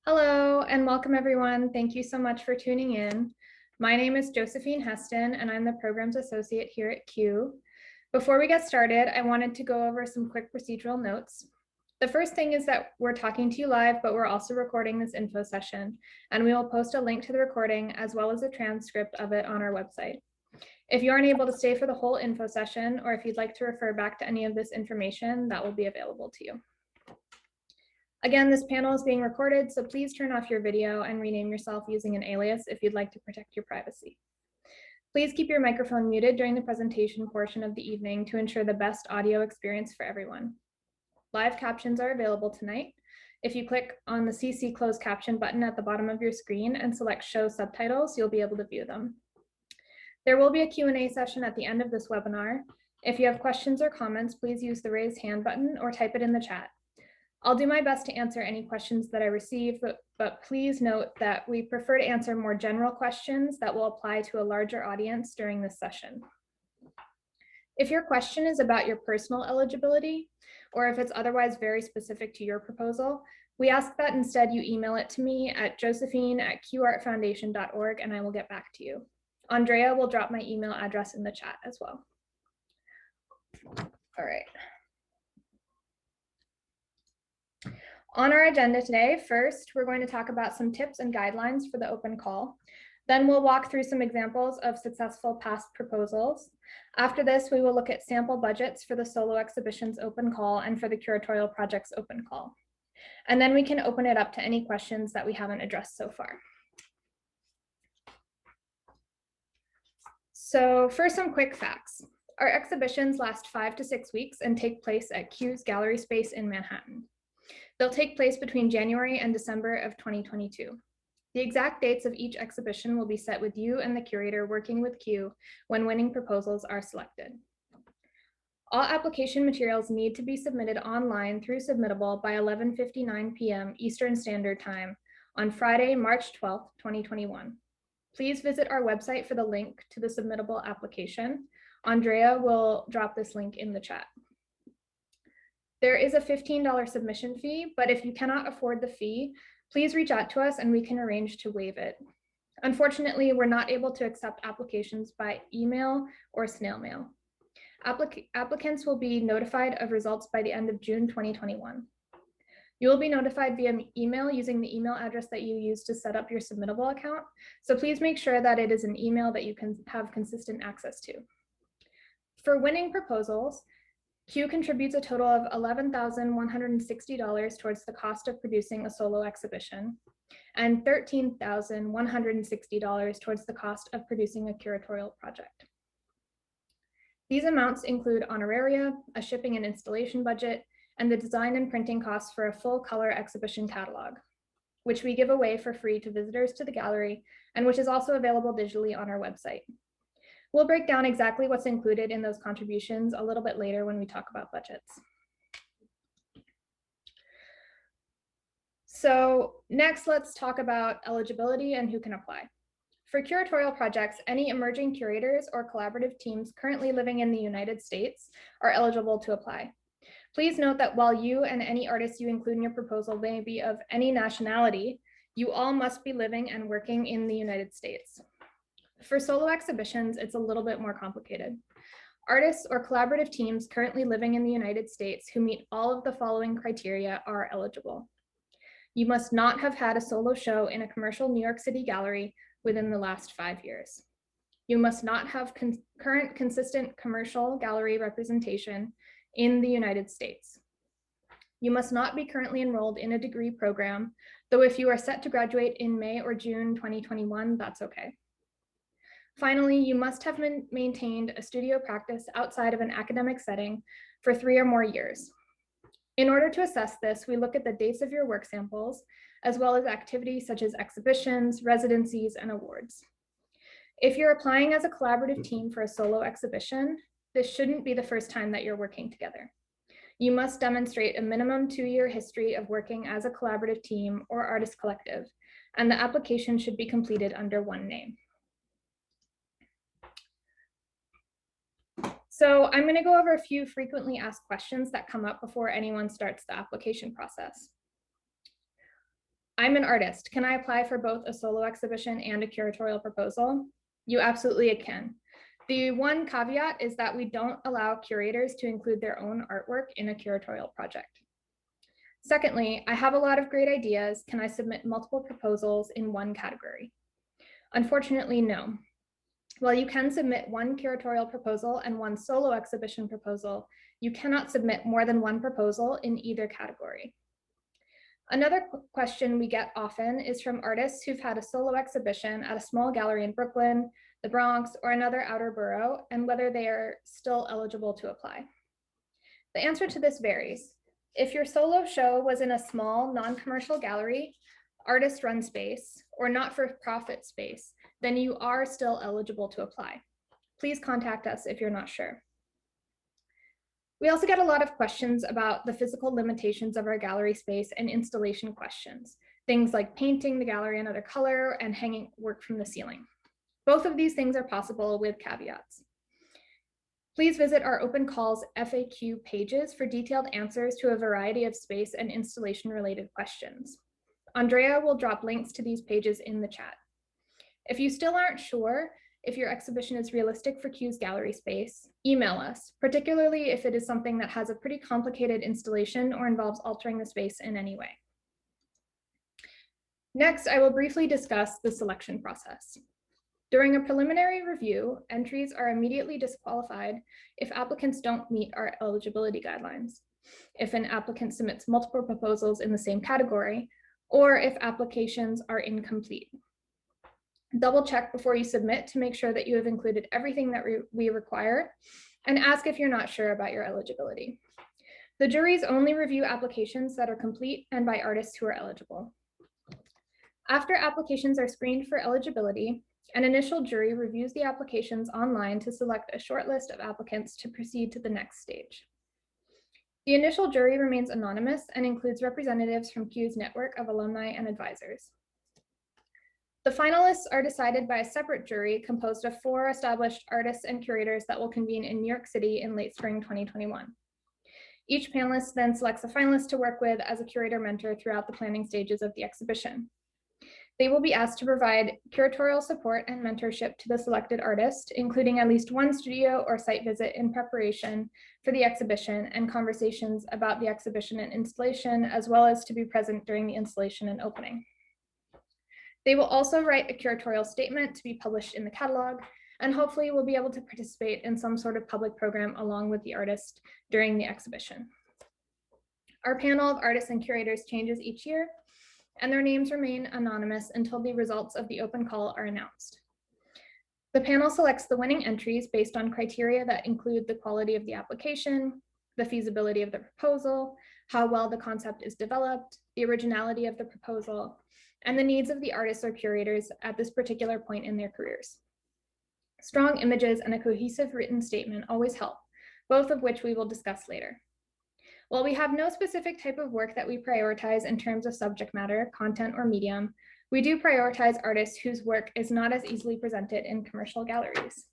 Hello and welcome everyone. Thank you so much for tuning in. My name is Josephine Heston and I'm the Programs Associate here at CUE. Before we get started, I wanted to go over some quick procedural notes. The first thing is that we're talking to you live, but we're also recording this info session, and we will post a link to the recording as well as a transcript of it on our website. If you aren't able to stay for the whole info session, or if you'd like to refer back to any of this information, that will be available to you. Again, this panel is being recorded, so please turn off your video and rename yourself using an alias if you'd like to protect your privacy. Please keep your microphone muted during the presentation portion of the evening to ensure the best audio experience for everyone. Live captions are available tonight. If you click on the CC closed caption button at the bottom of your screen and select show subtitles, you'll be able to view them. There will be a Q&A session at the end of this webinar. If you have questions or comments, please use the raise hand button or type it in the chat. I'll do my best to answer any questions that I receive, but please note that we prefer to answer more general questions that will apply to a larger audience during this session. If your question is about your personal eligibility, or if it's otherwise very specific to your proposal, we ask that instead you email it to me at josephine@curartfoundation.org and I will get back to you. Andrea will drop my email address in the chat as well. All right. On our agenda today, first, we're going to talk about some tips and guidelines for the open call. Then we'll walk through some examples of successful past proposals. After this, we will look at sample budgets for the solo exhibitions open call and for the curatorial projects open call. And then we can open it up to any questions that we haven't addressed so far. So for some quick facts, our exhibitions last 5 to 6 weeks and take place at CUE's gallery space in Manhattan. They'll take place between January and December of 2022. The exact dates of each exhibition will be set with you and the curator working with CUE when winning proposals are selected. All application materials need to be submitted online through Submittable by 11:59 p.m. Eastern Standard Time on Friday, March 12th, 2021. Please visit our website for the link to the Submittable application. Andrea will drop this link in the chat. There is a $15 submission fee, but if you cannot afford the fee, please reach out to us and we can arrange to waive it. Unfortunately, we're not able to accept applications by email or snail mail. Applicants will be notified of results by the end of June 2021. You will be notified via email using the email address that you used to set up your Submittable account, so please make sure that it is an email that you can have consistent access to. For winning proposals, CUE contributes a total of $11,160 towards the cost of producing a solo exhibition and $13,160 towards the cost of producing a curatorial project. These amounts include honoraria, a shipping and installation budget, and the design and printing costs for a full color exhibition catalog, which we give away for free to visitors to the gallery and which is also available digitally on our website. We'll break down exactly what's included in those contributions a little bit later when we talk about budgets. So next, let's talk about eligibility and who can apply. For curatorial projects, any emerging curators or collaborative teams currently living in the United States are eligible to apply. Please note that while you and any artists you include in your proposal may be of any nationality, you all must be living and working in the United States. For solo exhibitions, it's a little bit more complicated. Artists or collaborative teams currently living in the United States who meet all of the following criteria are eligible. You must not have had a solo show in a commercial New York City gallery within the last 5 years. You must not have current consistent commercial gallery representation in the United States. You must not be currently enrolled in a degree program, though if you are set to graduate in May or June 2021, that's okay. Finally, you must have maintained a studio practice outside of an academic setting for 3 or more years. In order to assess this, we look at the dates of your work samples, as well as activities such as exhibitions, residencies, and awards. If you're applying as a collaborative team for a solo exhibition, this shouldn't be the first time that you're working together. You must demonstrate a minimum 2-year history of working as a collaborative team or artist collective, and the application should be completed under one name. So I'm going to go over a few frequently asked questions that come up before anyone starts the application process. I'm an artist. Can I apply for both a solo exhibition and a curatorial proposal? You absolutely can. The one caveat is that we don't allow curators to include their own artwork in a curatorial project. Secondly, I have a lot of great ideas. Can I submit multiple proposals in one category? Unfortunately, no. While you can submit one curatorial proposal and one solo exhibition proposal, you cannot submit more than one proposal in either category. Another question we get often is from artists who've had a solo exhibition at a small gallery in Brooklyn, the Bronx, or another outer borough, and whether they are still eligible to apply. The answer to this varies. If your solo show was in a small, non-commercial gallery, artist-run space, or not-for-profit space, then you are still eligible to apply. Please contact us if you're not sure. We also get a lot of questions about the physical limitations of our gallery space and installation questions, things like painting the gallery another color and hanging work from the ceiling. Both of these things are possible with caveats. Please visit our open calls FAQ pages for detailed answers to a variety of space and installation related questions. Andrea will drop links to these pages in the chat. If you still aren't sure if your exhibition is realistic for Q's gallery space, email us, particularly if it is something that has a pretty complicated installation or involves altering the space in any way. Next, I will briefly discuss the selection process. During a preliminary review, entries are immediately disqualified if applicants don't meet our eligibility guidelines, if an applicant submits multiple proposals in the same category, or if applications are incomplete. Double check before you submit to make sure that you have included everything that we require, and ask if you're not sure about your eligibility. The juries only review applications that are complete and by artists who are eligible. After applications are screened for eligibility, an initial jury reviews the applications online to select a short list of applicants to proceed to the next stage. The initial jury remains anonymous and includes representatives from Q's network of alumni and advisors. The finalists are decided by a separate jury composed of 4 established artists and curators that will convene in New York City in late spring 2021. Each panelist then selects a finalist to work with as a curator mentor throughout the planning stages of the exhibition. They will be asked to provide curatorial support and mentorship to the selected artist, including at least one studio or site visit in preparation for the exhibition and conversations about the exhibition and installation, as well as to be present during the installation and opening. They will also write a curatorial statement to be published in the catalog, and hopefully will be able to participate in some sort of public program along with the artist during the exhibition. Our panel of artists and curators changes each year, and their names remain anonymous until the results of the open call are announced. The panel selects the winning entries based on criteria that include the quality of the application, the feasibility of the proposal, how well the concept is developed, the originality of the proposal, and the needs of the artists or curators at this particular point in their careers. Strong images and a cohesive written statement always help, both of which we will discuss later. While we have no specific type of work that we prioritize in terms of subject matter, content, or medium, we do prioritize artists whose work is not as easily presented in commercial galleries.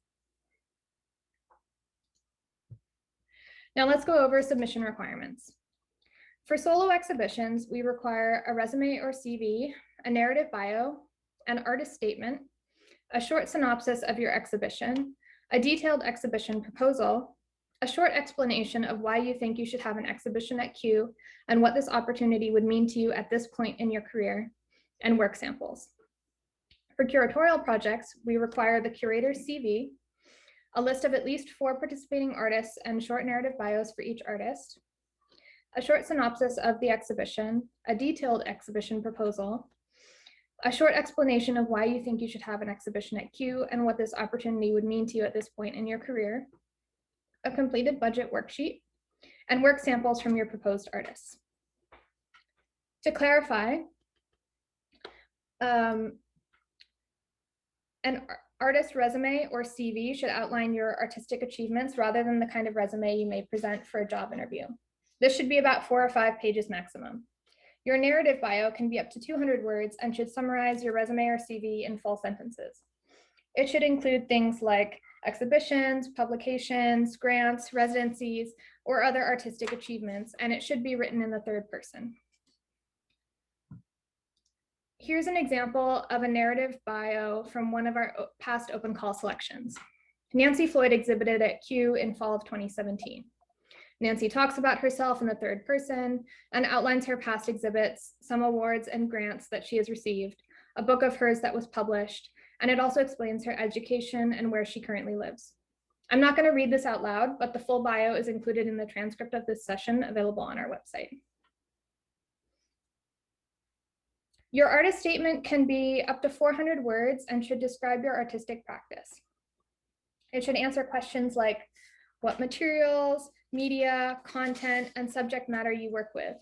Now let's go over submission requirements. For solo exhibitions, we require a resume or CV, a narrative bio, an artist statement, a short synopsis of your exhibition, a detailed exhibition proposal, a short explanation of why you think you should have an exhibition at Q and what this opportunity would mean to you at this point in your career, and work samples. For curatorial projects, we require the curator's CV, a list of at least 4 participating artists and short narrative bios for each artist, a short synopsis of the exhibition, a detailed exhibition proposal, a short explanation of why you think you should have an exhibition at Q and what this opportunity would mean to you at this point in your career, a completed budget worksheet, and work samples from your proposed artists. To clarify, an artist resume or CV should outline your artistic achievements rather than the kind of resume you may present for a job interview. This should be about 4 or 5 pages maximum. Your narrative bio can be up to 200 words and should summarize your resume or CV in full sentences. It should include things like exhibitions, publications, grants, residencies, or other artistic achievements, and it should be written in the third person. Here's an example of a narrative bio from one of our past open call selections. Nancy Floyd exhibited at Q in fall of 2017. Nancy talks about herself in the third person and outlines her past exhibits, some awards and grants that she has received, a book of hers that was published, and it also explains her education and where she currently lives. I'm not going to read this out loud, but the full bio is included in the transcript of this session available on our website. Your artist statement can be up to 400 words and should describe your artistic practice. It should answer questions like what materials, media, content, and subject matter you work with.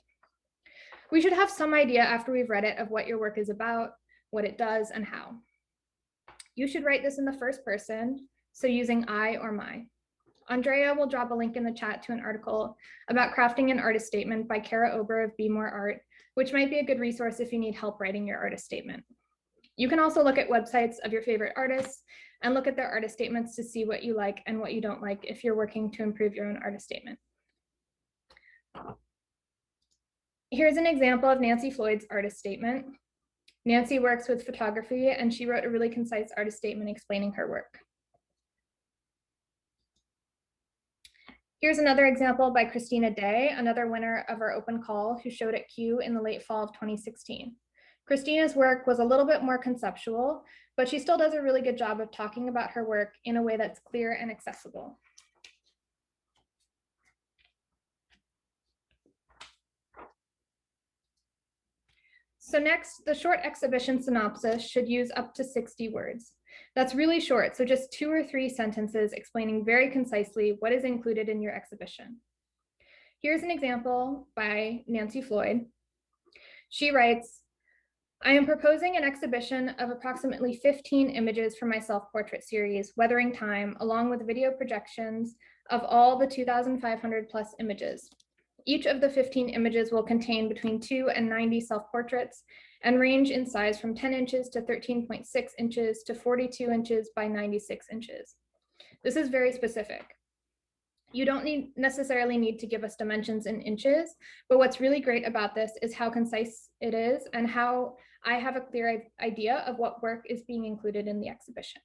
We should have some idea after we've read it of what your work is about, what it does, and how. You should write this in the first person, so using I or my. Andrea will drop a link in the chat to an article about crafting an artist statement by Kara Ober of Be More Art, which might be a good resource if you need help writing your artist statement. You can also look at websites of your favorite artists and look at their artist statements to see what you like and what you don't like if you're working to improve your own artist statement. Here's an example of Nancy Floyd's artist statement. Nancy works with photography and she wrote a really concise artist statement explaining her work. Here's another example by Christina Day, another winner of our open call who showed at Q in the late fall of 2016. Christina's work was a little bit more conceptual, but she still does a really good job of talking about her work in a way that's clear and accessible. So next, the short exhibition synopsis should use up to 60 words. That's really short, so just 2 or 3 sentences explaining very concisely what is included in your exhibition. Here's an example by Nancy Floyd. She writes, I am proposing an exhibition of approximately 15 images from my self-portrait series, Weathering Time, along with video projections of all the 2,500 plus images. Each of the 15 images will contain between 2 and 90 self-portraits and range in size from 10 inches to 13.6 inches to 42 inches by 96 inches. This is very specific. You don't necessarily need to give us dimensions in inches, but what's really great about this is how concise it is and how I have a clear idea of what work is being included in the exhibition.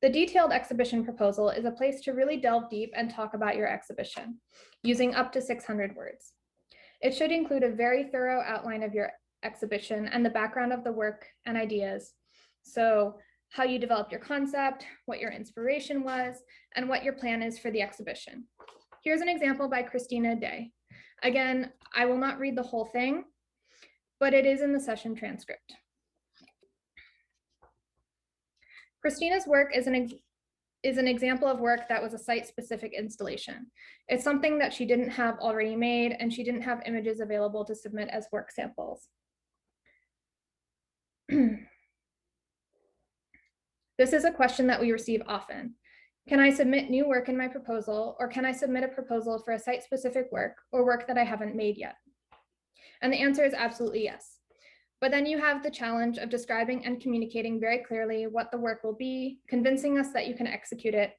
The detailed exhibition proposal is a place to really delve deep and talk about your exhibition, using up to 600 words. It should include a very thorough outline of your exhibition and the background of the work and ideas. So how you developed your concept, what your inspiration was, and what your plan is for the exhibition. Here's an example by Christina Day. Again, I will not read the whole thing, but it is in the session transcript. Christina's work is an example of work that was a site-specific installation. It's something that she didn't have already made, and she didn't have images available to submit as work samples. This is a question that we receive often. Can I submit new work in my proposal, or can I submit a proposal for a site-specific work or work that I haven't made yet? And the answer is absolutely yes. But then you have the challenge of describing and communicating very clearly what the work will be, convincing us that you can execute it,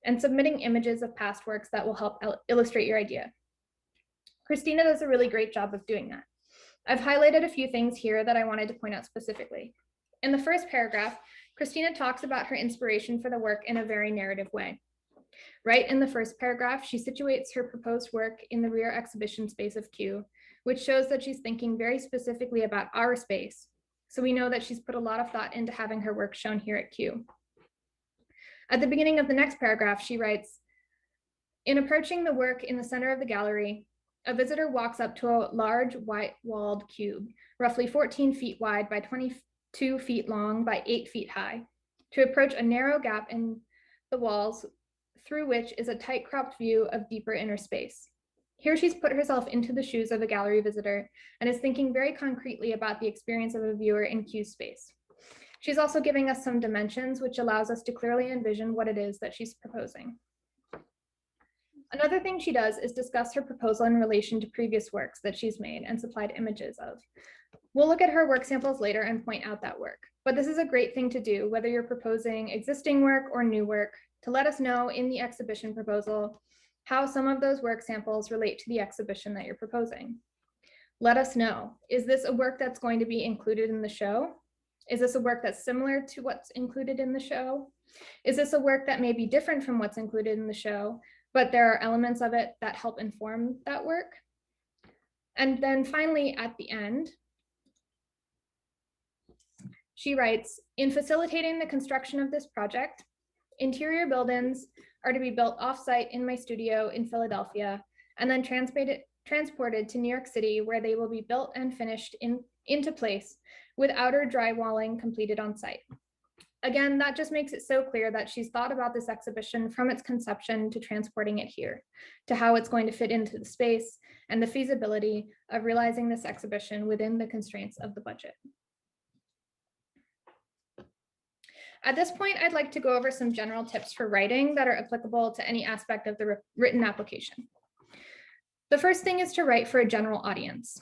and submitting images of past works that will help illustrate your idea. Christina does a really great job of doing that. I've highlighted a few things here that I wanted to point out specifically. In the first paragraph, Christina talks about her inspiration for the work in a very narrative way. Right in the first paragraph, she situates her proposed work in the rear exhibition space of Q, which shows that she's thinking very specifically about our space. So we know that she's put a lot of thought into having her work shown here at Q. At the beginning of the next paragraph, she writes, in approaching the work in the center of the gallery, a visitor walks up to a large white-walled cube, roughly 14 feet wide by 22 feet long by 8 feet high, to approach a narrow gap in the walls through which is a tight cropped view of deeper inner space. Here she's put herself into the shoes of a gallery visitor and is thinking very concretely about the experience of a viewer in Q's space. She's also giving us some dimensions, which allows us to clearly envision what it is that she's proposing. Another thing she does is discuss her proposal in relation to previous works that she's made and supplied images of. We'll look at her work samples later and point out that work, but this is a great thing to do, whether you're proposing existing work or new work, to let us know in the exhibition proposal how some of those work samples relate to the exhibition that you're proposing. Let us know. Is this a work that's going to be included in the show? Is this a work that's similar to what's included in the show? Is this a work that may be different from what's included in the show, but there are elements of it that help inform that work? And then finally, at the end, she writes, in facilitating the construction of this project, interior buildings are to be built off-site in my studio in Philadelphia, and then transported to New York City, where they will be built and finished into place with outer drywalling completed on site. Again, that just makes it so clear that she's thought about this exhibition from its conception to transporting it here, to how it's going to fit into the space and the feasibility of realizing this exhibition within the constraints of the budget. At this point, I'd like to go over some general tips for writing that are applicable to any aspect of the written application. The first thing is to write for a general audience.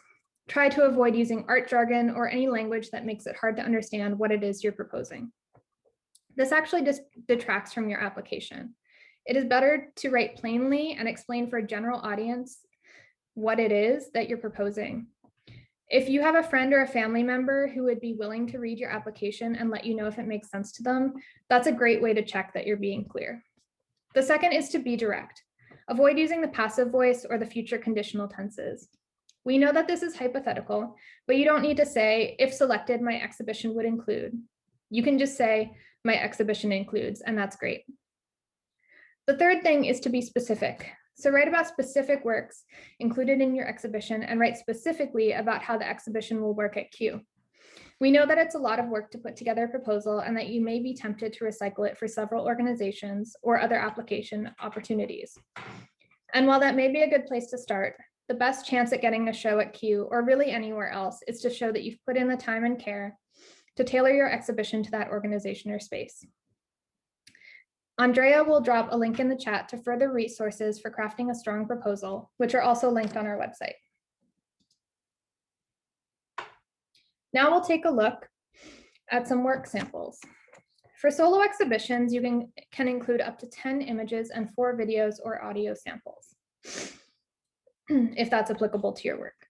Try to avoid using art jargon or any language that makes it hard to understand what it is you're proposing. This actually just detracts from your application. It is better to write plainly and explain for a general audience what it is that you're proposing. If you have a friend or a family member who would be willing to read your application and let you know if it makes sense to them, that's a great way to check that you're being clear. The second is to be direct. Avoid using the passive voice or the future conditional tenses. We know that this is hypothetical, but you don't need to say, if selected, my exhibition would include. You can just say, my exhibition includes, and that's great. The third thing is to be specific. So write about specific works included in your exhibition and write specifically about how the exhibition will work at Q. We know that it's a lot of work to put together a proposal and that you may be tempted to recycle it for several organizations or other application opportunities. And while that may be a good place to start, the best chance at getting a show at Q or really anywhere else is to show that you've put in the time and care to tailor your exhibition to that organization or space. Andrea will drop a link in the chat to further resources for crafting a strong proposal, which are also linked on our website. Now we'll take a look at some work samples. For solo exhibitions, you can include up to 10 images and 4 videos or audio samples, if that's applicable to your work.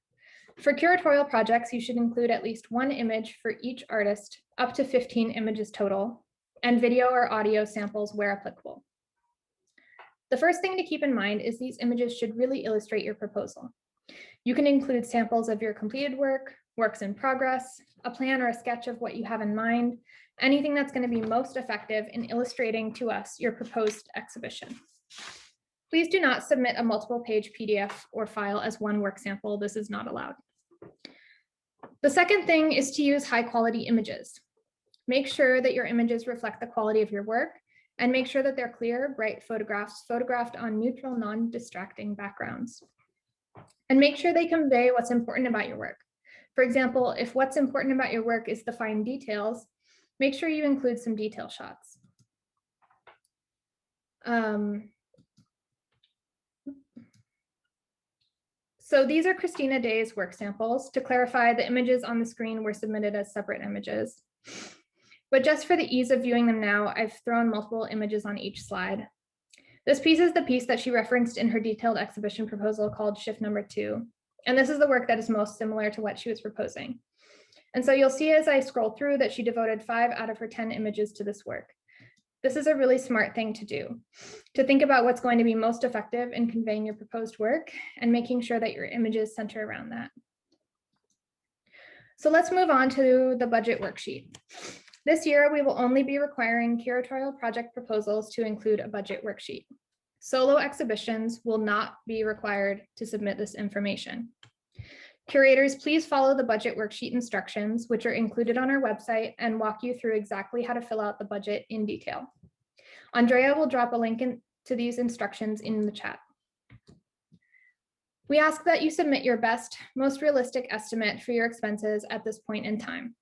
For curatorial projects, you should include at least 1 image for each artist, up to 15 images total, and video or audio samples where applicable. The first thing to keep in mind is these images should really illustrate your proposal. You can include samples of your completed work, works in progress, a plan or a sketch of what you have in mind, anything that's going to be most effective in illustrating to us your proposed exhibition. Please do not submit a multiple-page PDF or file as one work sample. This is not allowed. The second thing is to use high-quality images. Make sure that your images reflect the quality of your work and make sure that they're clear, bright photographs photographed on neutral, non-distracting backgrounds. And make sure they convey what's important about your work. For example, if what's important about your work is the fine details, make sure you include some detail shots. So these are Christina Day's work samples. To clarify, the images on the screen were submitted as separate images. But just for the ease of viewing them now, I've thrown multiple images on each slide. This piece is the piece that she referenced in her detailed exhibition proposal called Shift Number 2. And this is the work that is most similar to what she was proposing. And so you'll see as I scroll through that she devoted 5 out of her 10 images to this work. This is a really smart thing to do, to think about what's going to be most effective in conveying your proposed work and making sure that your images center around that. So let's move on to the budget worksheet. This year, we will only be requiring curatorial project proposals to include a budget worksheet. Solo exhibitions will not be required to submit this information. Curators, please follow the budget worksheet instructions, which are included on our website and walk you through exactly how to fill out the budget in detail. Andrea will drop a link to these instructions in the chat. We ask that you submit your best, most realistic estimate for your expenses at this point in time.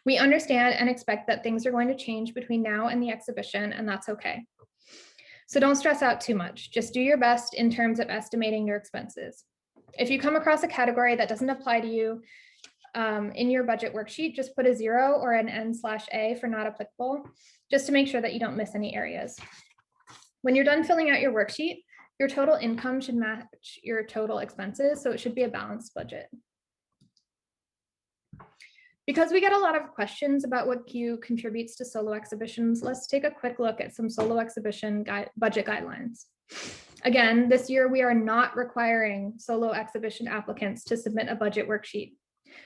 We understand and expect that things are going to change between now and the exhibition, and that's okay. So don't stress out too much. Just do your best in terms of estimating your expenses. If you come across a category that doesn't apply to you in your budget worksheet, just put a 0 or an N/A for not applicable, just to make sure that you don't miss any areas. When you're done filling out your worksheet, your total income should match your total expenses, so it should be a balanced budget. Because we get a lot of questions about what Q contributes to solo exhibitions, let's take a quick look at some solo exhibition budget guidelines. Again, this year we are not requiring solo exhibition applicants to submit a budget worksheet.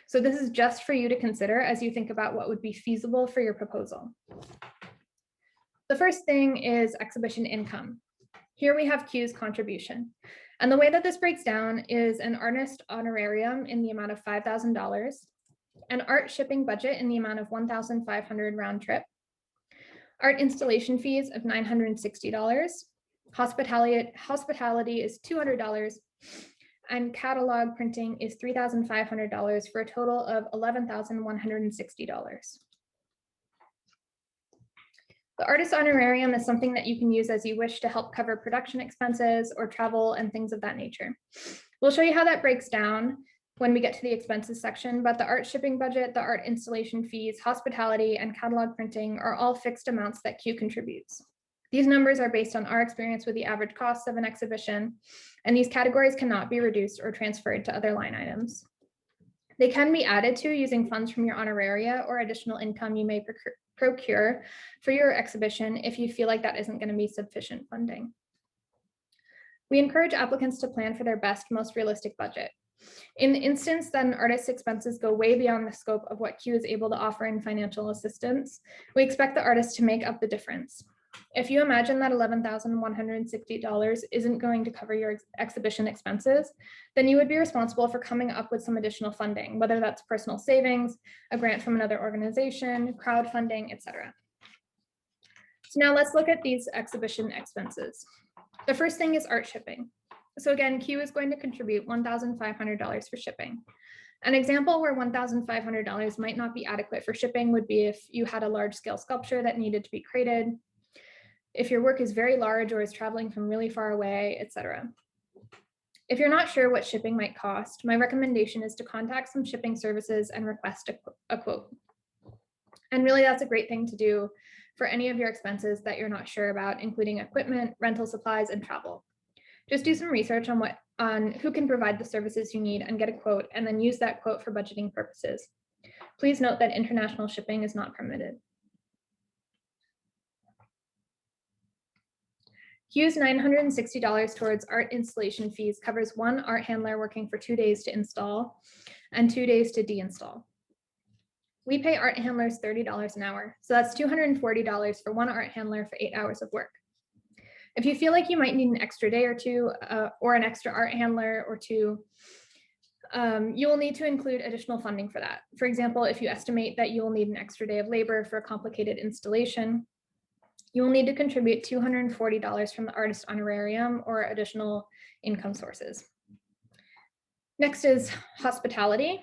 So this is just for you to consider as you think about what would be feasible for your proposal. The first thing is exhibition income. Here we have Q's contribution. And the way that this breaks down is an artist honorarium in the amount of $5,000, an art shipping budget in the amount of $1,500 round trip, art installation fees of $960, hospitality is $200, and catalog printing is $3,500 for a total of $11,160. The artist honorarium is something that you can use as you wish to help cover production expenses or travel and things of that nature. We'll show you how that breaks down when we get to the expenses section, but the art shipping budget, the art installation fees, hospitality, and catalog printing are all fixed amounts that Q contributes. These numbers are based on our experience with the average cost of an exhibition, and these categories cannot be reduced or transferred to other line items. They can be added to using funds from your honoraria or additional income you may procure for your exhibition if you feel like that isn't going to be sufficient funding. We encourage applicants to plan for their best, most realistic budget. In the instance that an artist's expenses go way beyond the scope of what Q is able to offer in financial assistance, we expect the artist to make up the difference. If you imagine that $11,160 isn't going to cover your exhibition expenses, then you would be responsible for coming up with some additional funding, whether that's personal savings, a grant from another organization, crowdfunding, etc. So now let's look at these exhibition expenses. The first thing is art shipping. So again, Q is going to contribute $1,500 for shipping. An example where $1,500 might not be adequate for shipping would be if you had a large scale sculpture that needed to be crated, if your work is very large or is traveling from really far away, etc. If you're not sure what shipping might cost, my recommendation is to contact some shipping services and request a quote. And really that's a great thing to do for any of your expenses that you're not sure about, including equipment, rental supplies, and travel. Just do some research on who can provide the services you need and get a quote, and then use that quote for budgeting purposes. Please note that international shipping is not permitted. Q's $960 towards art installation fees covers one art handler working for 2 days to install and 2 days to deinstall. We pay art handlers $30 an hour, so that's $240 for one art handler for 8 hours of work. If you feel like you might need an extra day or two or an extra art handler or two, you will need to include additional funding for that. For example, if you estimate that you will need an extra day of labor for a complicated installation, you will need to contribute $240 from the artist honorarium or additional income sources. Next is hospitality.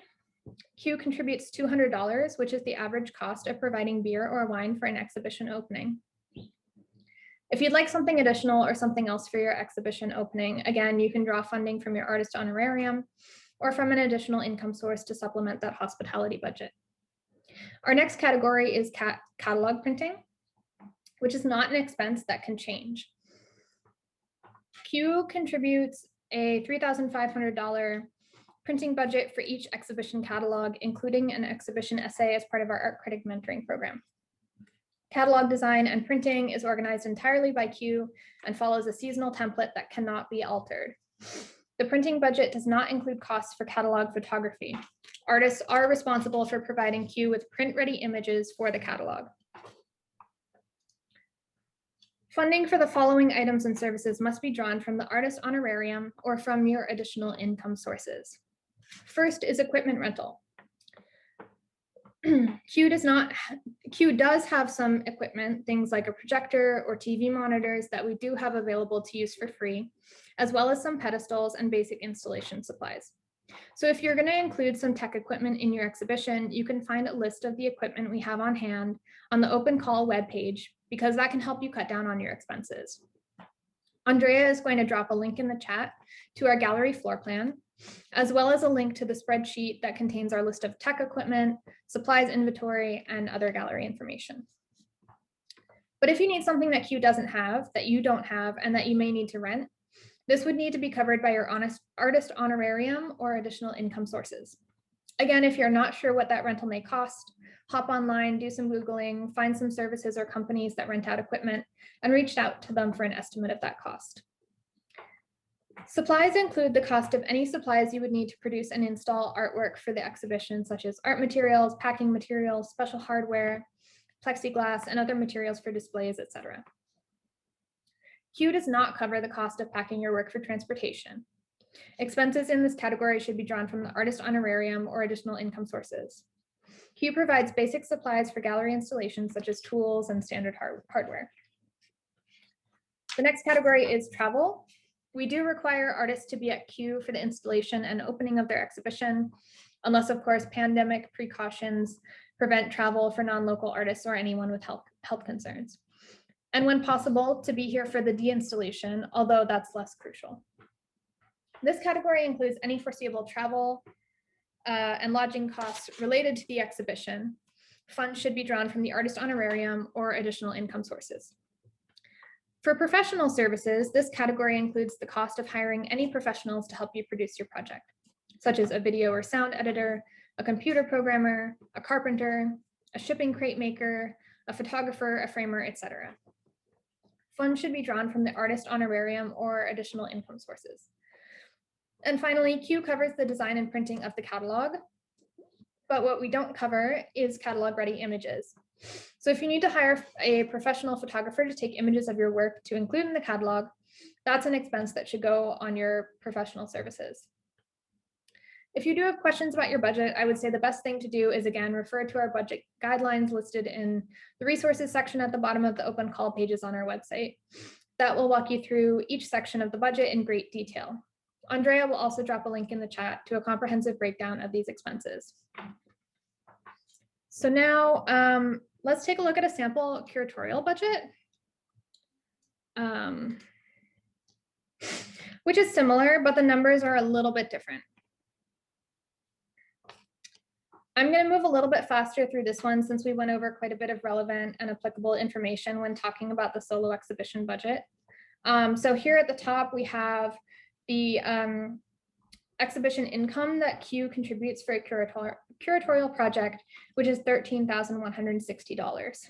Q contributes $200, which is the average cost of providing beer or wine for an exhibition opening. If you'd like something additional or something else for your exhibition opening, again, you can draw funding from your artist honorarium or from an additional income source to supplement that hospitality budget. Our next category is catalog printing, which is not an expense that can change. Q contributes a $3,500 printing budget for each exhibition catalog, including an exhibition essay as part of our art critic mentoring program. Catalog design and printing is organized entirely by Q and follows a seasonal template that cannot be altered. The printing budget does not include costs for catalog photography. Artists are responsible for providing Q with print-ready images for the catalog. Funding for the following items and services must be drawn from the artist honorarium or from your additional income sources. First is equipment rental. Q does have some equipment, things like a projector or TV monitors that we do have available to use for free, as well as some pedestals and basic installation supplies. So if you're going to include some tech equipment in your exhibition, you can find a list of the equipment we have on hand on the open call webpage, because that can help you cut down on your expenses. Andrea is going to drop a link in the chat to our gallery floor plan, as well as a link to the spreadsheet that contains our list of tech equipment, supplies inventory, and other gallery information. But if you need something that Q doesn't have, that you don't have, and that you may need to rent, this would need to be covered by your artist honorarium or additional income sources. Again, if you're not sure what that rental may cost, hop online, do some Googling, find some services or companies that rent out equipment, and reach out to them for an estimate of that cost. Supplies include the cost of any supplies you would need to produce and install artwork for the exhibition, such as art materials, packing materials, special hardware, plexiglass, and other materials for displays, etc. Q does not cover the cost of packing your work for transportation. Expenses in this category should be drawn from the artist honorarium or additional income sources. Q provides basic supplies for gallery installations, such as tools and standard hardware. The next category is travel. We do require artists to be at Q for the installation and opening of their exhibition, unless, of course, pandemic precautions prevent travel for non-local artists or anyone with health concerns. And when possible, to be here for the deinstallation, although that's less crucial. This category includes any foreseeable travel and lodging costs related to the exhibition. Funds should be drawn from the artist honorarium or additional income sources. For professional services, this category includes the cost of hiring any professionals to help you produce your project, such as a video or sound editor, a computer programmer, a carpenter, a shipping crate maker, a photographer, a framer, etc. Funds should be drawn from the artist honorarium or additional income sources. And finally, Q covers the design and printing of the catalog, but what we don't cover is catalog ready images. So if you need to hire a professional photographer to take images of your work to include in the catalog, that's an expense that should go on your professional services. If you do have questions about your budget, I would say the best thing to do is, again, refer to our budget guidelines listed in the resources section at the bottom of the open call pages on our website. That will walk you through each section of the budget in great detail. Andrea will also drop a link in the chat to a comprehensive breakdown of these expenses. So now let's take a look at a sample curatorial budget, which is similar, but the numbers are a little bit different. I'm going to move a little bit faster through this one since we went over quite a bit of relevant and applicable information when talking about the solo exhibition budget. So here at the top, we have the exhibition income that Q contributes for a curatorial project, which is $13,160.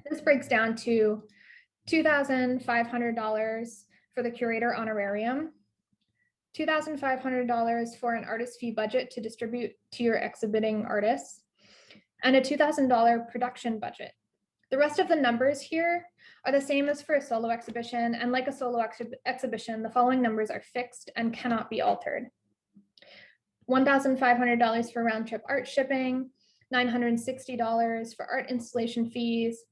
This breaks down to $2,500 for the curator honorarium, $2,500 for an artist fee budget to distribute to your exhibiting artists, and a $2,000 production budget. The rest of the numbers here are the same as for a solo exhibition, and like a solo exhibition, the following numbers are fixed and cannot be altered. $1,500 for round-trip art shipping, $960 for art installation fees,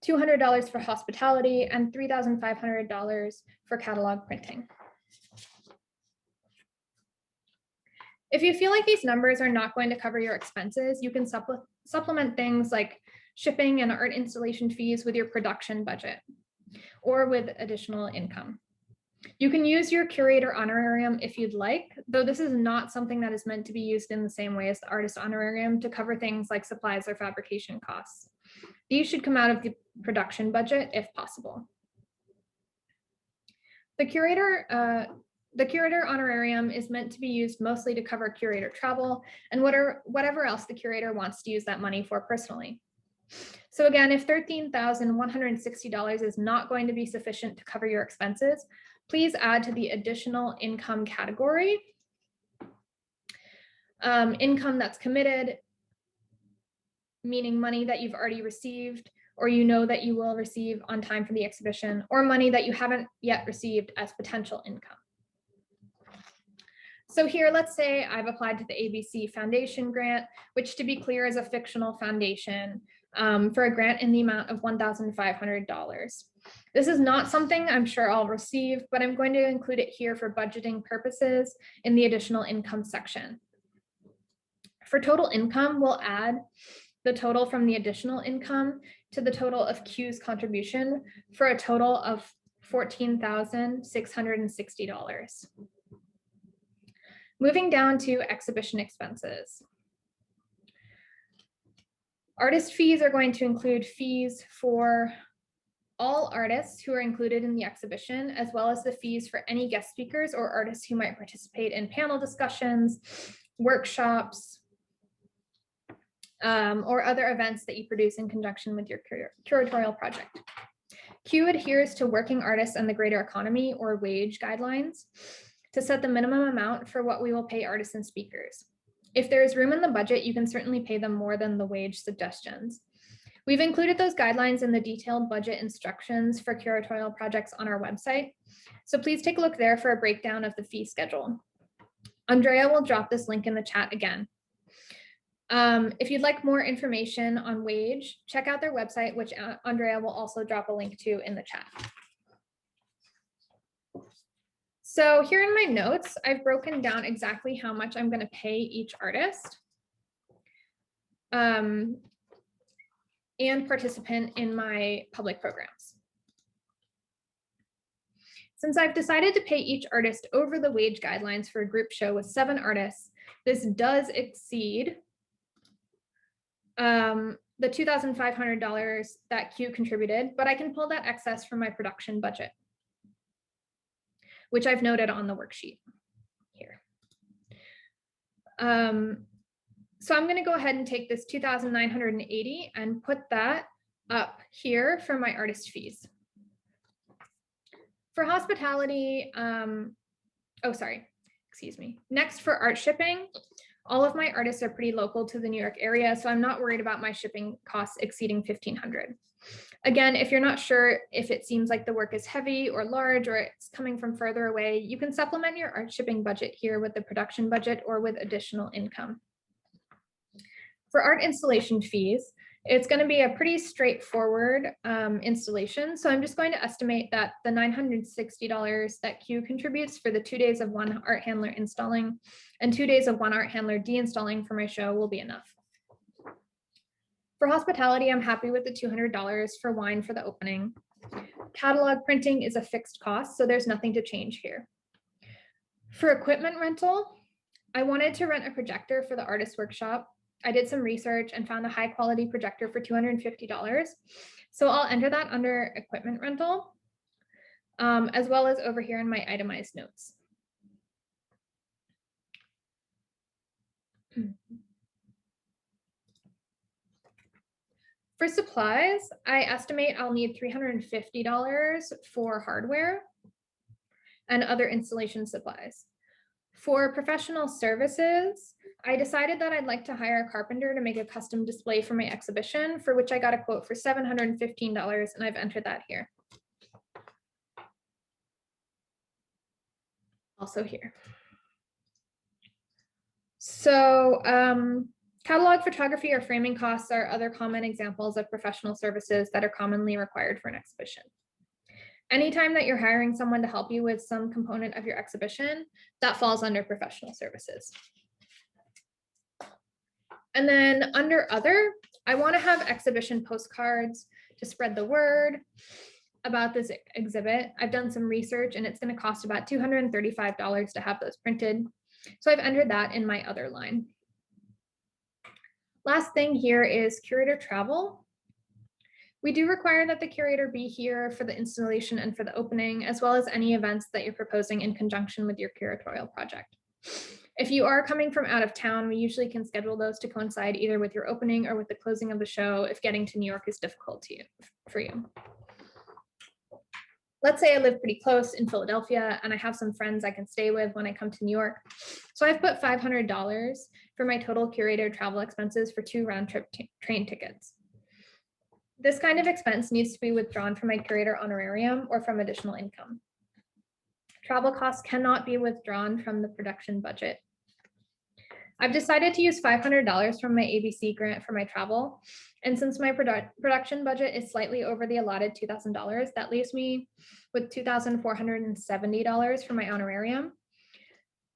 $200 for hospitality, and $3,500 for catalog printing. If you feel like these numbers are not going to cover your expenses, you can supplement things like shipping and art installation fees with your production budget or with additional income. You can use your curator honorarium if you'd like, though this is not something that is meant to be used in the same way as the artist honorarium to cover things like supplies or fabrication costs. These should come out of the production budget if possible. The curator honorarium is meant to be used mostly to cover curator travel and whatever else the curator wants to use that money for personally. So again, if $13,160 is not going to be sufficient to cover your expenses, please add to the additional income category income that's committed, meaning money that you've already received or you know that you will receive on time for the exhibition, or money that you haven't yet received as potential income. So here, let's say I've applied to the ABC Foundation grant, which, to be clear, is a fictional foundation for a grant in the amount of $1,500. This is not something I'm sure I'll receive, but I'm going to include it here for budgeting purposes in the additional income section. For total income, we'll add the total from the additional income to the total of Q's contribution for a total of $14,660. Moving down to exhibition expenses. Artist fees are going to include fees for all artists who are included in the exhibition, as well as the fees for any guest speakers or artists who might participate in panel discussions, workshops, or other events that you produce in conjunction with your curatorial project. Q adheres to working artists and the greater economy or wage guidelines to set the minimum amount for what we will pay artists and speakers. If there is room in the budget, you can certainly pay them more than the wage suggestions. We've included those guidelines in the detailed budget instructions for curatorial projects on our website. So please take a look there for a breakdown of the fee schedule. Andrea will drop this link in the chat again. If you'd like more information on wage, check out their website, which Andrea will also drop a link to in the chat. So here in my notes, I've broken down exactly how much I'm going to pay each artist and participant in my public programs. Since I've decided to pay each artist over the wage guidelines for a group show with 7 artists, this does exceed the $2,500 that Q contributed, but I can pull that excess from my production budget, which I've noted on the worksheet here. So I'm going to go ahead and take this $2,980 and put that up here for my artist fees. For hospitality, Next, for art shipping, all of my artists are pretty local to the New York area, so I'm not worried about my shipping costs exceeding $1,500. Again, if you're not sure if it seems like the work is heavy or large or it's coming from further away, you can supplement your art shipping budget here with the production budget or with additional income. For art installation fees, it's going to be a pretty straightforward installation. So I'm just going to estimate that the $960 that Q contributes for the 2 days of one art handler installing and 2 days of one art handler deinstalling for my show will be enough. For hospitality, I'm happy with the $200 for wine for the opening. Catalog printing is a fixed cost, so there's nothing to change here. For equipment rental, I wanted to rent a projector for the artist workshop. I did some research and found a high quality projector for $250. So I'll enter that under equipment rental, as well as over here in my itemized notes. For supplies, I estimate I'll need $350 for hardware and other installation supplies. For professional services, I decided that I'd like to hire a carpenter to make a custom display for my exhibition, for which I got a quote for $715, and I've entered that here. Also here. So catalog photography or framing costs are other common examples of professional services that are commonly required for an exhibition. Anytime that you're hiring someone to help you with some component of your exhibition, that falls under professional services. And then under other, I want to have exhibition postcards to spread the word about this exhibit. I've done some research and it's going to cost about $235 to have those printed. So I've entered that in my other line. Last thing here is curator travel. We do require that the curator be here for the installation and for the opening, as well as any events that you're proposing in conjunction with your curatorial project. If you are coming from out of town, we usually can schedule those to coincide either with your opening or with the closing of the show if getting to New York is difficult for you. Let's say I live pretty close in Philadelphia and I have some friends I can stay with when I come to New York. So I've put $500 for my total curator travel expenses for 2 round-trip train tickets. This kind of expense needs to be withdrawn from my curator honorarium or from additional income. Travel costs cannot be withdrawn from the production budget. I've decided to use $500 from my ABC grant for my travel. And since my production budget is slightly over the allotted $2,000, that leaves me with $2,470 for my honorarium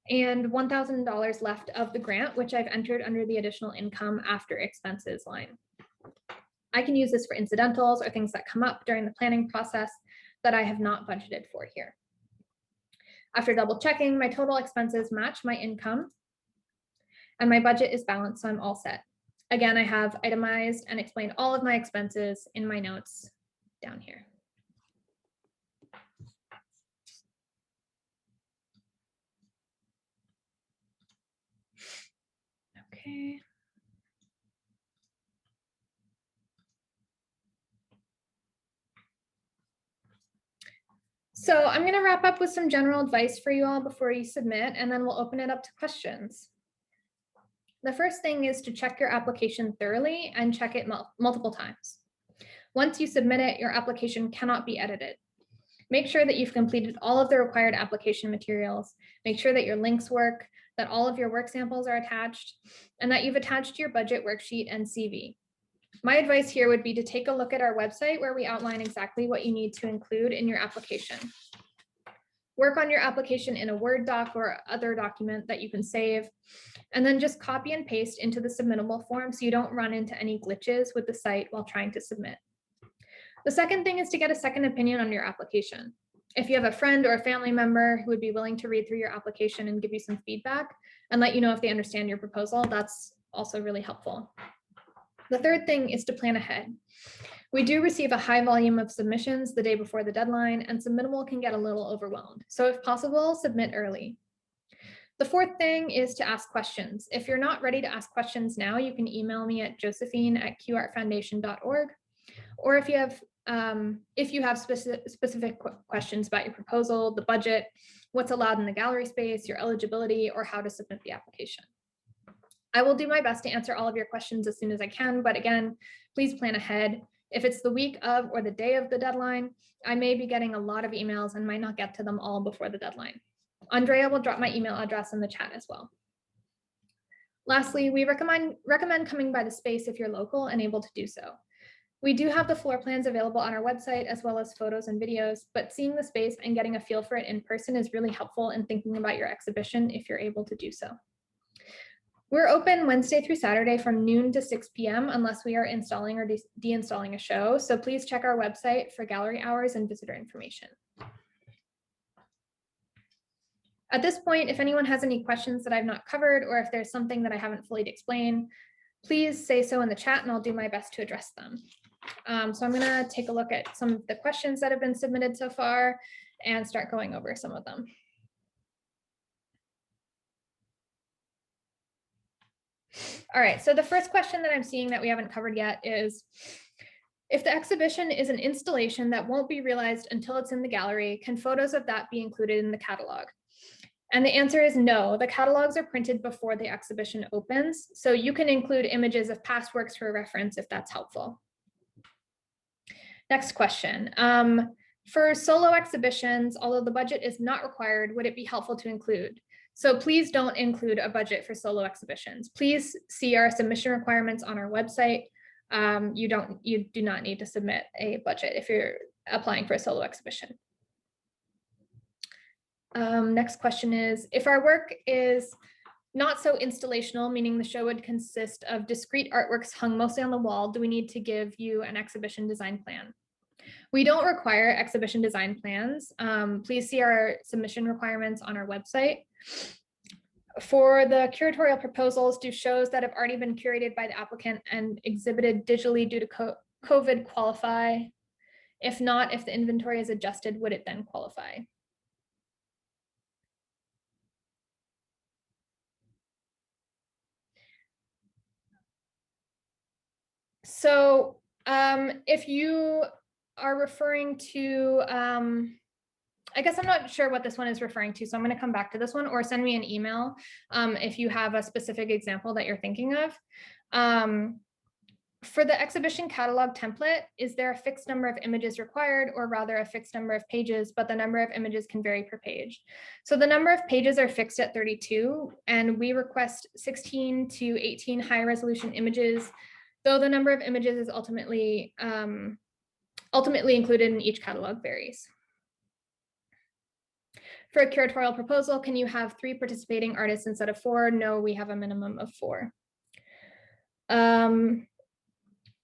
and $1,000 left of the grant, which I've entered under the additional income after expenses line. I can use this for incidentals or things that come up during the planning process that I have not budgeted for here. After double checking, my total expenses match my income and my budget is balanced, so I'm all set. Again, I have itemized and explained all of my expenses in my notes down here. Okay. So I'm going to wrap up with some general advice for you all before you submit, and then we'll open it up to questions. The first thing is to check your application thoroughly and check it multiple times. Once you submit it, your application cannot be edited. Make sure that you've completed all of the required application materials. Make sure that your links work, that all of your work samples are attached, and that you've attached your budget worksheet and CV. My advice here would be to take a look at our website where we outline exactly what you need to include in your application. Work on your application in a Word doc or other document that you can save, and then just copy and paste into the submittable form so you don't run into any glitches with the site while trying to submit. The second thing is to get a second opinion on your application. If you have a friend or a family member who would be willing to read through your application and give you some feedback and let you know if they understand your proposal, that's also really helpful. The third thing is to plan ahead. We do receive a high volume of submissions the day before the deadline, and submittable can get a little overwhelmed. So if possible, submit early. The fourth thing is to ask questions. If you're not ready to ask questions now, you can email me at josephine@qartfoundation.org. Or if you have specific questions about your proposal, the budget, what's allowed in the gallery space, your eligibility, or how to submit the application. I will do my best to answer all of your questions as soon as I can, but again, please plan ahead. If it's the week of or the day of the deadline, I may be getting a lot of emails and might not get to them all before the deadline. Andrea will drop my email address in the chat as well. Lastly, we recommend coming by the space if you're local and able to do so. We do have the floor plans available on our website as well as photos and videos, but seeing the space and getting a feel for it in person is really helpful in thinking about your exhibition if you're able to do so. We're open Wednesday through Saturday from noon to 6 p.m. unless we are installing or deinstalling a show. So please check our website for gallery hours and visitor information. At this point, if anyone has any questions that I've not covered, or if there's something that I haven't fully explained, please say so in the chat and I'll do my best to address them. So I'm gonna take a look at some of the questions that have been submitted so far and start going over some of them. All right, so the first question that I'm seeing that we haven't covered yet is, if the exhibition is an installation that won't be realized until it's in the gallery, can photos of that be included in the catalog? And the answer is no. The catalogs are printed before the exhibition opens, so you can include images of past works for reference if that's helpful. Next question. For solo exhibitions, although the budget is not required, would it be helpful to include? So please don't include a budget for solo exhibitions. Please see our submission requirements on our website. You do not need to submit a budget if you're applying for a solo exhibition. Next question is, if our work is not so installational, meaning the show would consist of discrete artworks hung mostly on the wall, do we need to give you an exhibition design plan? We don't require exhibition design plans. Please see our submission requirements on our website. For the curatorial proposals, do shows that have already been curated by the applicant and exhibited digitally due to COVID qualify? If not, if the inventory is adjusted, would it then qualify? So if you are referring to, I guess I'm not sure what this one is referring to, so I'm going to come back to this one, or send me an email if you have a specific example that you're thinking of. For the exhibition catalog template, is there a fixed number of images required, or rather a fixed number of pages, but the number of images can vary per page? So the number of pages are fixed at 32, and we request 16 to 18 high resolution images, though the number of images is ultimately included in each catalog varies. For a curatorial proposal, can you have 3 participating artists instead of 4? No, we have a minimum of 4.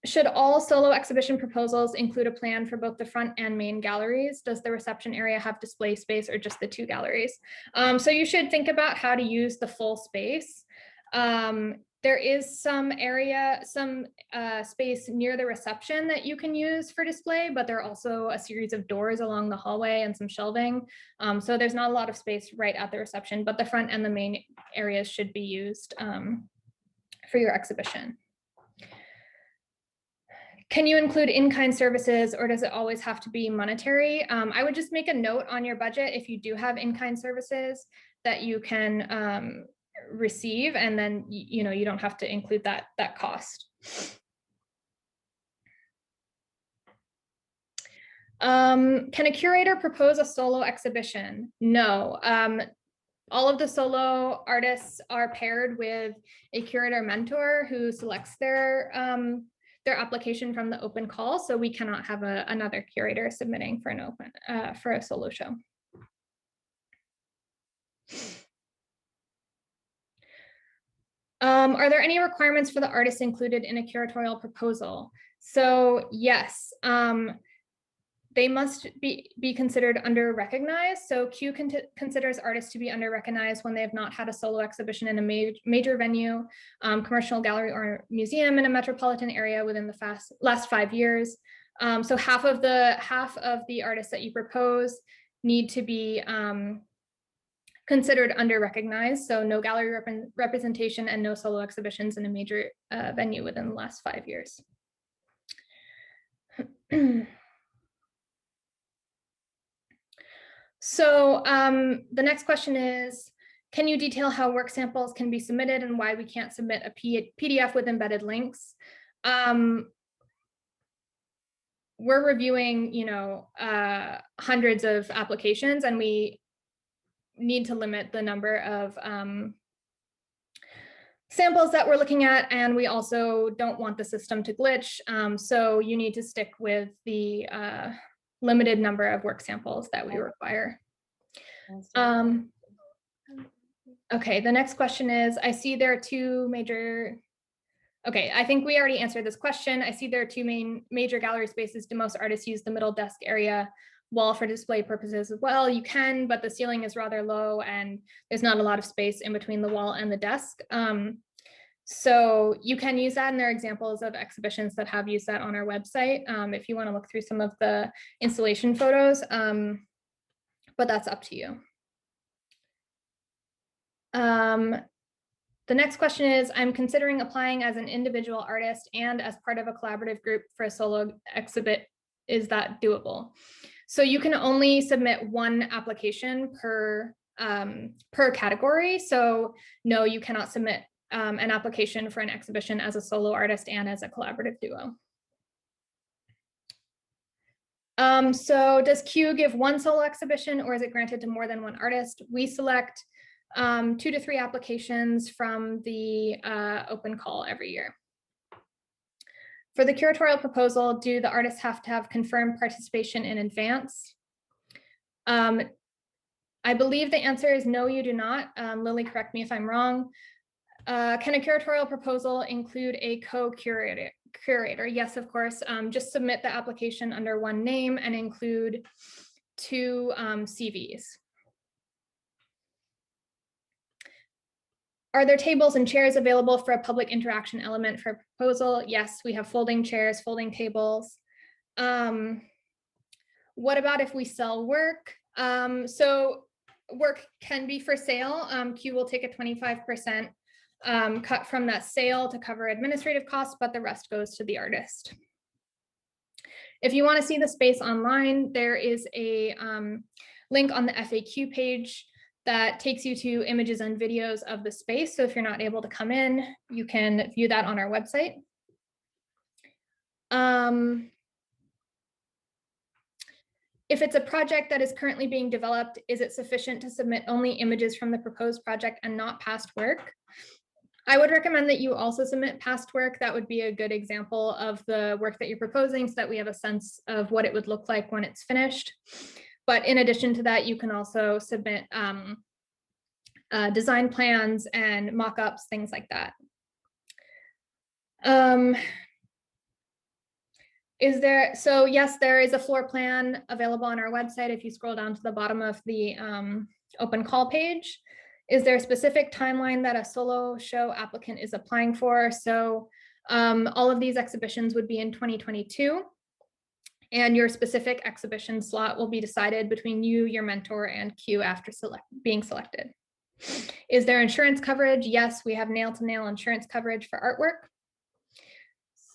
Should all solo exhibition proposals include a plan for both the front and main galleries? Does the reception area have display space or just the 2 galleries? So you should think about how to use the full space. There is some space near the reception that you can use for display, but there are also a series of doors along the hallway and some shelving. So there's not a lot of space right at the reception, but the front and the main areas should be used for your exhibition. Can you include in-kind services, or does it always have to be monetary? I would just make a note on your budget if you do have in-kind services that you can receive, and then you don't have to include that cost. Can a curator propose a solo exhibition? No. All of the solo artists are paired with a curator mentor who selects their application from the open call, so we cannot have another curator submitting for for a solo show. Are there any requirements for the artists included in a curatorial proposal? So yes, they must be considered under-recognized. So Q considers artists to be under-recognized when they have not had a solo exhibition in a major venue, commercial gallery or museum in a metropolitan area within the last 5 years. So half of the artists that you propose need to be considered under-recognized. So no gallery representation and no solo exhibitions in a major venue within the last 5 years. So the next question is, can you detail how work samples can be submitted and why we can't submit a PDF with embedded links? We're reviewing, hundreds of applications, and we need to limit the number of samples that we're looking at, and we also don't want the system to glitch. So you need to stick with the limited number of work samples that we require. Okay, the next question is, I see there are two major, okay, I think we already answered this question. I see there are two major gallery spaces. Do most artists use the middle desk area wall for display purposes as well? You can, but the ceiling is rather low and there's not a lot of space in between the wall and the desk. So you can use that, and there are examples of exhibitions that have used that on our website if you want to look through some of the installation photos, but that's up to you. The next question is, I'm considering applying as an individual artist and as part of a collaborative group for a solo exhibit. Is that doable? So you can only submit one application per category. So no, you cannot submit an application for an exhibition as a solo artist and as a collaborative duo. So does Q give one solo exhibition, or is it granted to more than one artist? We select 2 to 3 applications from the open call every year. For the curatorial proposal, do the artists have to have confirmed participation in advance? I believe the answer is no, you do not. Lily, correct me if I'm wrong. Can a curatorial proposal include a co-curator? Yes, of course. Just submit the application under one name and include 2 CVs. Are there tables and chairs available for a public interaction element for a proposal? Yes, we have folding chairs, folding tables. What about if we sell work? So work can be for sale. Q will take a 25% cut from that sale to cover administrative costs, but the rest goes to the artist. If you want to see the space online, there is a link on the FAQ page that takes you to images and videos of the space. So if you're not able to come in, you can view that on our website. If it's a project that is currently being developed, is it sufficient to submit only images from the proposed project and not past work? I would recommend that you also submit past work. That would be a good example of the work that you're proposing, so that we have a sense of what it would look like when it's finished. But in addition to that, you can also submit design plans and mock-ups, things like that. So yes, there is a floor plan available on our website if you scroll down to the bottom of the open call page. Is there a specific timeline that a solo show applicant is applying for? So all of these exhibitions would be in 2022. And your specific exhibition slot will be decided between you, your mentor, and Q after being selected. Is there insurance coverage? Yes, we have nail-to-nail insurance coverage for artwork.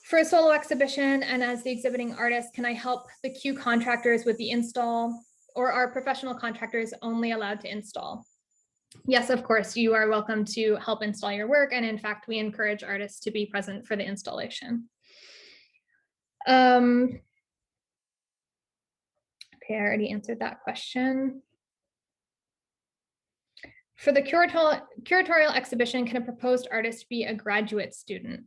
For a solo exhibition and as the exhibiting artist, can I help the Q contractors with the install, or are professional contractors only allowed to install? Yes, of course, you are welcome to help install your work. And in fact, we encourage artists to be present for the installation. Okay, I already answered that question. For the curatorial exhibition, can a proposed artist be a graduate student?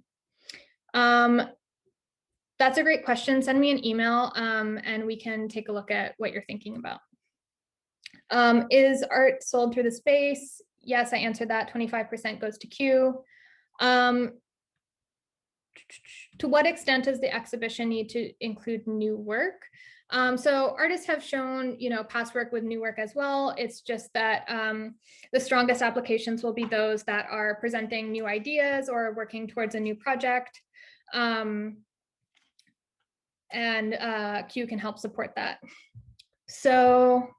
That's a great question. Send me an email and we can take a look at what you're thinking about. Is art sold through the space? Yes, I answered that. 25% goes to Q. To what extent does the exhibition need to include new work? So artists have shown, past work with new work as well. It's just that the strongest applications will be those that are presenting new ideas or working towards a new project. And Q can help support that. So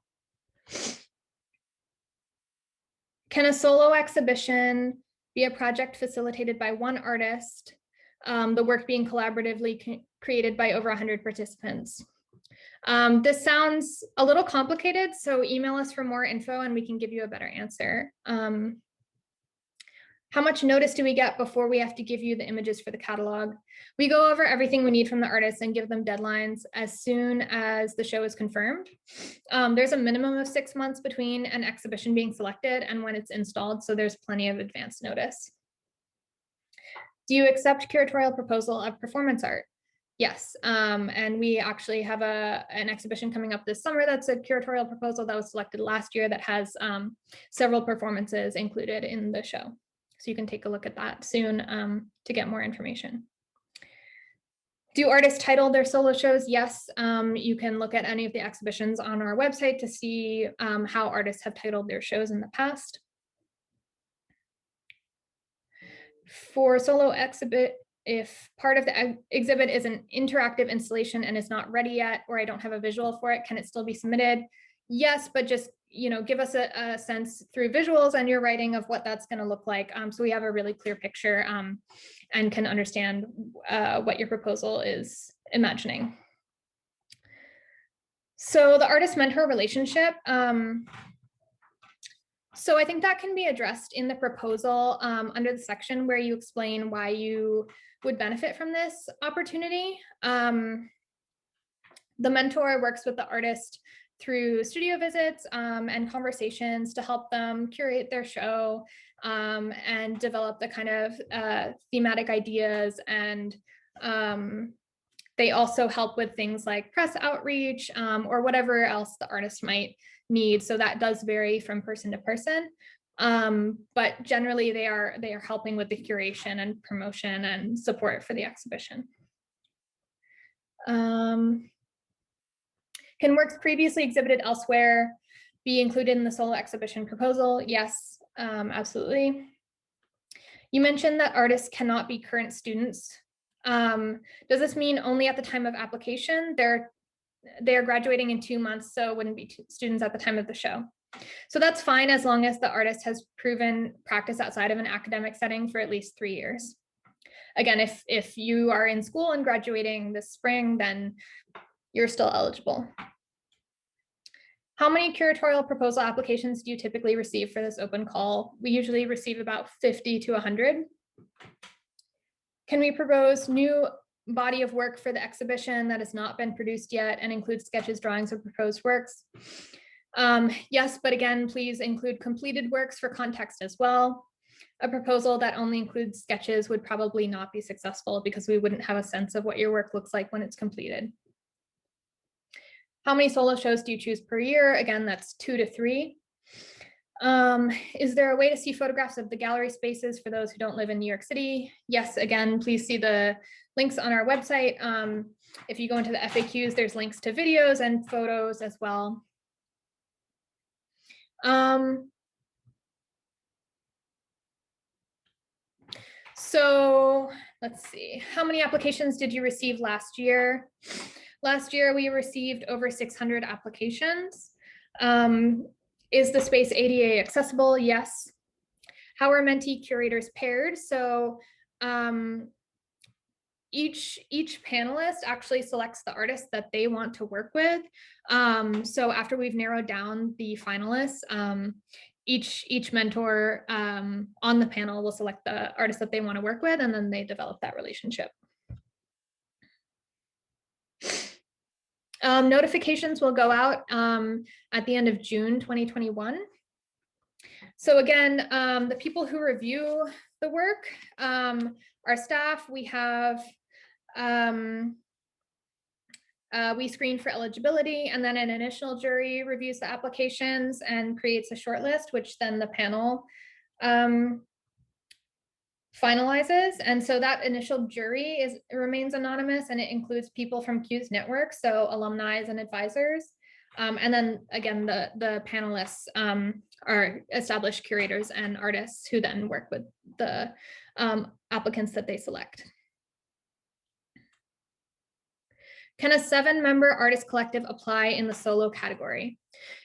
can a solo exhibition be a project facilitated by one artist, the work being collaboratively created by over 100 participants? This sounds a little complicated, so email us for more info and we can give you a better answer. How much notice do we get before we have to give you the images for the catalog? We go over everything we need from the artists and give them deadlines as soon as the show is confirmed. There's a minimum of 6 months between an exhibition being selected and when it's installed, so there's plenty of advance notice. Do you accept curatorial proposal of performance art? Yes, and we actually have an exhibition coming up this summer that's a curatorial proposal that was selected last year that has several performances included in the show. So you can take a look at that soon to get more information. Do artists title their solo shows? Yes, you can look at any of the exhibitions on our website to see how artists have titled their shows in the past. For solo exhibit, if part of the exhibit is an interactive installation and is not ready yet, or I don't have a visual for it, can it still be submitted? Yes, but just give us a sense through visuals and your writing of what that's going to look like, so we have a really clear picture and can understand what your proposal is imagining. So the artist-mentor relationship. So I think that can be addressed in the proposal under the section where you explain why you would benefit from this opportunity. The mentor works with the artist through studio visits and conversations to help them curate their show and develop the kind of thematic ideas. And they also help with things like press outreach or whatever else the artist might need. So that does vary from person to person. But generally they are helping with the curation and promotion and support for the exhibition. Can works previously exhibited elsewhere be included in the solo exhibition proposal? Yes, absolutely. You mentioned that artists cannot be current students. Does this mean only at the time of application? They're graduating in 2 months, so wouldn't be students at the time of the show. So that's fine as long as the artist has proven practice outside of an academic setting for at least 3 years. Again, if you are in school and graduating this spring, then you're still eligible. How many curatorial proposal applications do you typically receive for this open call? We usually receive about 50 to 100. Can we propose new body of work for the exhibition that has not been produced yet and includes sketches, drawings, or proposed works? Yes, but again, please include completed works for context as well. A proposal that only includes sketches would probably not be successful because we wouldn't have a sense of what your work looks like when it's completed. How many solo shows do you choose per year? Again, that's 2 to 3. Is there a way to see photographs of the gallery spaces for those who don't live in New York City? Yes, again, please see the links on our website. If you go into the FAQs, there's links to videos and photos as well. So let's see, how many applications did you receive last year? Last year, we received over 600 applications. Is the space ADA accessible? Yes. How are mentee curators paired? So each panelist actually selects the artist that they want to work with. So after we've narrowed down the finalists, each mentor on the panel will select the artist that they want to work with, and then they develop that relationship. Notifications will go out at the end of June 2021. So again, the people who review the work, our staff, we have, we screen for eligibility, and then an initial jury reviews the applications and creates a shortlist, which then the panel finalizes. And so that initial jury remains anonymous, and it includes people from Q's network, so alumni and advisors. And then again, the panelists are established curators and artists who then work with the applicants that they select. Can a 7-member artist collective apply in the solo category?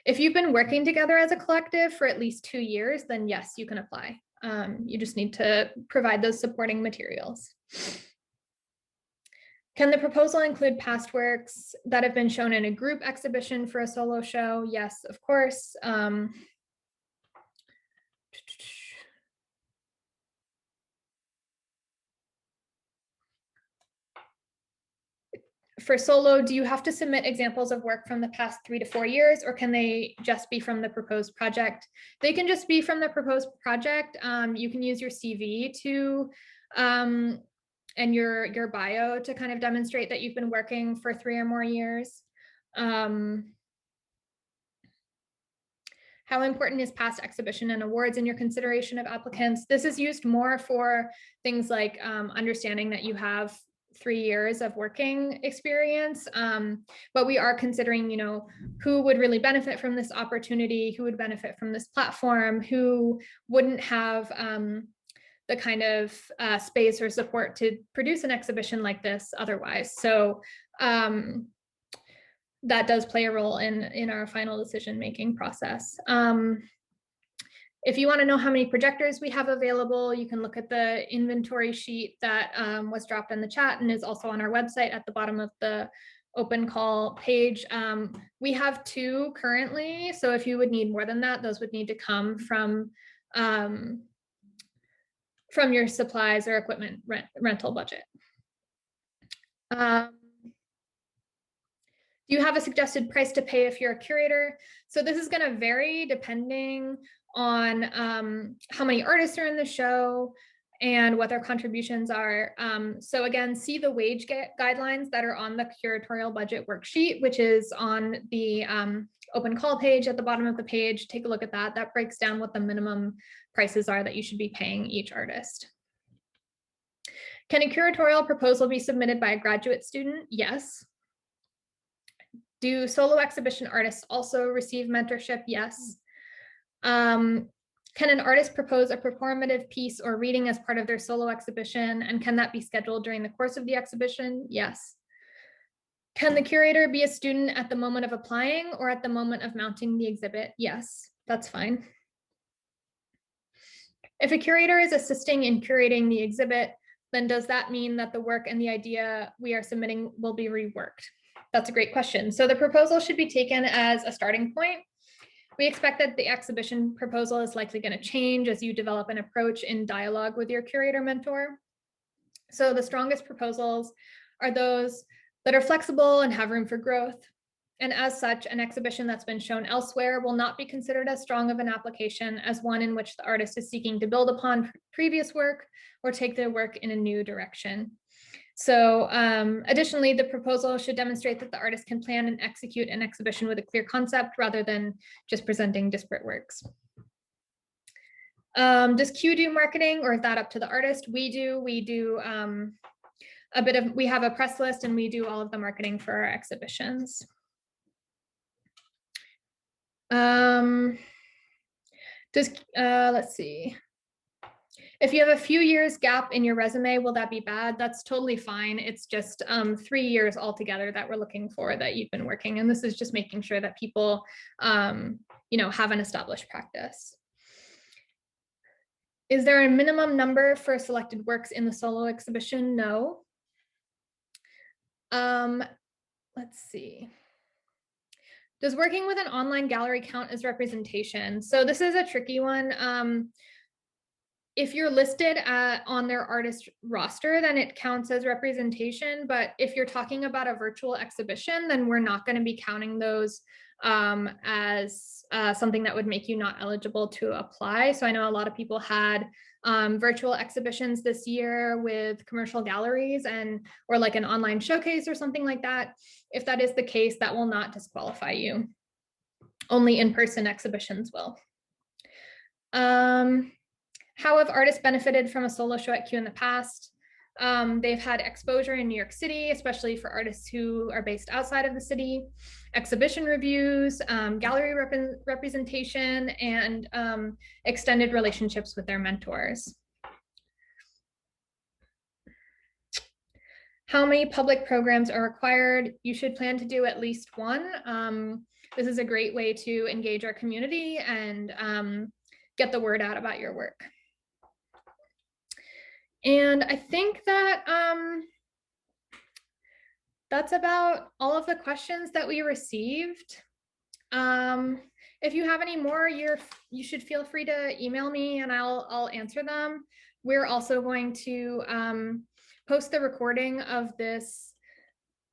If you've been working together as a collective for at least 2 years, then yes, you can apply. You just need to provide those supporting materials. Can the proposal include past works that have been shown in a group exhibition for a solo show? Yes, of course. For solo, do you have to submit examples of work from the past 3 to 4 years, or can they just be from the proposed project? They can just be from the proposed project. You can use your CV to and your bio to kind of demonstrate that you've been working for 3 or more years. How important is past exhibition and awards in your consideration of applicants? This is used more for things like understanding that you have 3 years of working experience, but we are considering, you know, who would really benefit from this opportunity, who would benefit from this platform, who wouldn't have the kind of space or support to produce an exhibition like this otherwise. So that does play a role in our final decision-making process. If you want to know how many projectors we have available, you can look at the inventory sheet that was dropped in the chat and is also on our website at the bottom of the open call page. We have 2 currently, so if you would need more than that, those would need to come from your supplies or equipment rental budget. Do you have a suggested price to pay if you're a curator? So this is going to vary depending on how many artists are in the show and what their contributions are. So again, see the wage guidelines that are on the curatorial budget worksheet, which is on the open call page at the bottom of the page. Take a look at that. That breaks down what the minimum prices are that you should be paying each artist. Can a curatorial proposal be submitted by a graduate student? Yes. Do solo exhibition artists also receive mentorship? Yes. Can an artist propose a performative piece or reading as part of their solo exhibition? And can that be scheduled during the course of the exhibition? Yes. Can the curator be a student at the moment of applying or at the moment of mounting the exhibit? Yes, that's fine. If a curator is assisting in curating the exhibit, then does that mean that the work and the idea we are submitting will be reworked? That's a great question. So the proposal should be taken as a starting point. We expect that the exhibition proposal is likely going to change as you develop an approach in dialogue with your curator mentor. So the strongest proposals are those that are flexible and have room for growth. And as such, an exhibition that's been shown elsewhere will not be considered as strong of an application as one in which the artist is seeking to build upon previous work or take their work in a new direction. So additionally, the proposal should demonstrate that the artist can plan and execute an exhibition with a clear concept rather than just presenting disparate works. Does Q do marketing, or is that up to the artist? We do we have a press list and we do all of the marketing for our exhibitions. Let's see. If you have a few years gap in your resume, will that be bad? That's totally fine. It's just 3 years altogether that we're looking for that you've been working. And this is just making sure that people, have an established practice. Is there a minimum number for selected works in the solo exhibition? No. Let's see. Does working with an online gallery count as representation? So this is a tricky one. If you're listed on their artist roster, then it counts as representation. But if you're talking about a virtual exhibition, then we're not going to be counting those as something that would make you not eligible to apply. So I know a lot of people had virtual exhibitions this year with commercial galleries or like an online showcase or something like that. If that is the case, that will not disqualify you. Only in-person exhibitions will. How have artists benefited from a solo show at Q in the past? They've had exposure in New York City, especially for artists who are based outside of the city, exhibition reviews, gallery representation, and extended relationships with their mentors. How many public programs are required? You should plan to do at least one. This is a great way to engage our community and get the word out about your work. And I think that that's about all of the questions that we received. If you have any more, you should feel free to email me and I'll answer them. We're also going to post the recording of this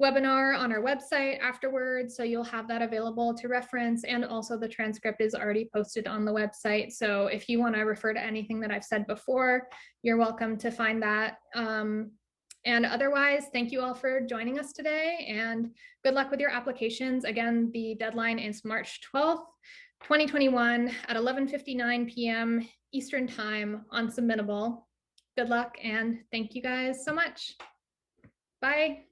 webinar on our website afterwards, so you'll have that available to reference, and also the transcript is already posted on the website. So if you want to refer to anything that I've said before, you're welcome to find that. And otherwise, thank you all for joining us today, and good luck with your applications. Again, the deadline is March 12th, 2021 at 11:59 p.m. Eastern Time on Submittable. Good luck and thank you guys so much. Bye.